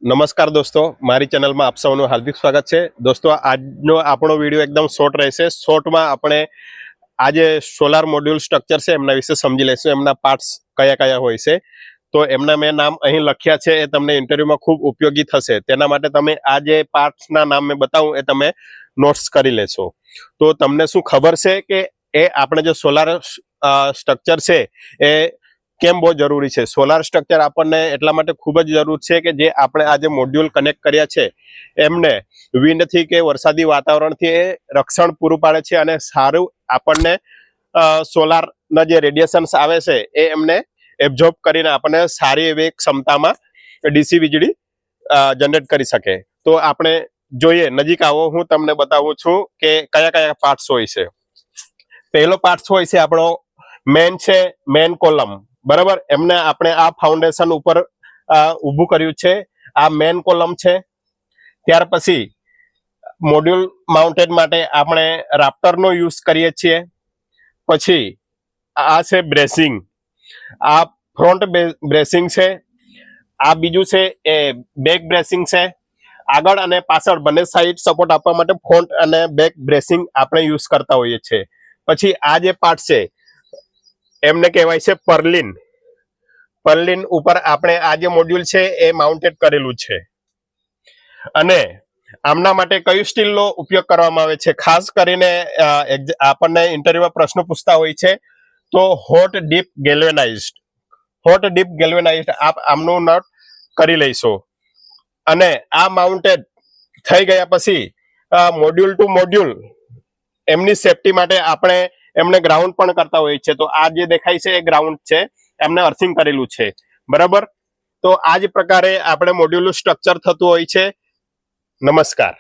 નમસ્કાર દોસ્તો, મારી ચેનલમાં આપ સૌનું હાર્દિક સ્વાગત છે. દોસ્તો, આજનો આપણો વિડીયો એકદમ શોર્ટ રહેશે. શોર્ટમાં આપણે આજે સોલાર મોડ્યુલ સ્ટ્રક્ચર છે એમના વિશે સમજી લઈશું, એમના પાર્ટ્સ કયા કયા હોય છે. તો એમના મેં નામ અહીં લખ્યા છે, એ તમને ઇન્ટરવ્યુમાં ખૂબ ઉપયોગી થશે. તેના માટે તમે આ જે પાર્ટ્સના નામ મેં બતાવું એ તમે નોટ્સ કરી લેશો. તો તમને શું ખબર છે કે એ આપણે જે સોલાર સ્ટ્રક્ચર છે એ કેમ બહુ જરૂરી છે? સોલાર સ્ટ્રક્ચર આપણને એટલા માટે ખૂબ જ જરૂર છે કે જે આપણે આ જે મોડ્યુલ કનેક્ટ કર્યા છે એમને વિન્ડથી કે વરસાદી વાતાવરણથી એ રક્ષણ પૂરું પાડે છે અને સારું આપણને સોલારના જે રેડિયેશન્સ આવે છે એ એમને એબ્ઝોર્બ કરીને આપણને સારી એવી ક્ષમતામાં ડીસી વીજળી જનરેટ કરી શકે. તો આપણે જોઈએ, નજીક આવો, હું તમને બતાવું છું કે કયા કયા પાર્ટ્સ હોય છે. પહેલો પાર્ટ હોય છે આપણો મેન છે, મેન કોલમ. બરાબર, એમને આપણે આ ફાઉન્ડેશન ઉપર ઊભું કર્યું છે. આ મેન કોલમ છે. ત્યાર પછી મોડ્યુલ માઉન્ટેડ માટે આપણે રાફ્ટરનો યુઝ કરીએ છીએ. પછી આ છે બ્રેસિંગ, આ ફ્રન્ટ બ્રેસિંગ છે. આ બીજું છે એ બેક બ્રેસિંગ છે. આગળ અને પાછળ બંને સાઈડ સપોર્ટ આપવા માટે ફ્રન્ટ અને બેક બ્રેસિંગ આપણે યુઝ કરતા હોઈએ છીએ. પછી આ જે પાર્ટ છે એમને કહેવાય છે પર્લિન. પર્લિન ઉપર આપણે આ જે મોડ્યુલ છે એ માઉન્ટેડ કરેલું છે. અને આમના માટે કયું સ્ટીલનો ઉપયોગ કરવામાં આવે છે? ખાસ કરીને આપણને ઇન્ટરવ્યુમાં પ્રશ્નો પૂછતા હોય છે. તો હોટ ડીપ ગેલ્વેનાઇઝ્ડ, હોટ ડીપ ગેલ્વેનાઇઝ્ડ આપ આમનું નોટ કરી લઈશો. અને આ માઉન્ટેડ થઈ ગયા પછી મોડ્યુલ ટુ મોડ્યુલ એમની સેફટી માટે આપણે એમને ગ્રાઉન્ડ પણ કરતા હોઈએ છીએ. તો આ જે દેખાય છે એ ગ્રાઉન્ડ છે, એમને અર્થિંગ કરેલું છે. બરાબર, તો આ જ પ્રકારે આપણે મોડ્યુલનું સ્ટ્રક્ચર થતું હોય છે. નમસ્કાર.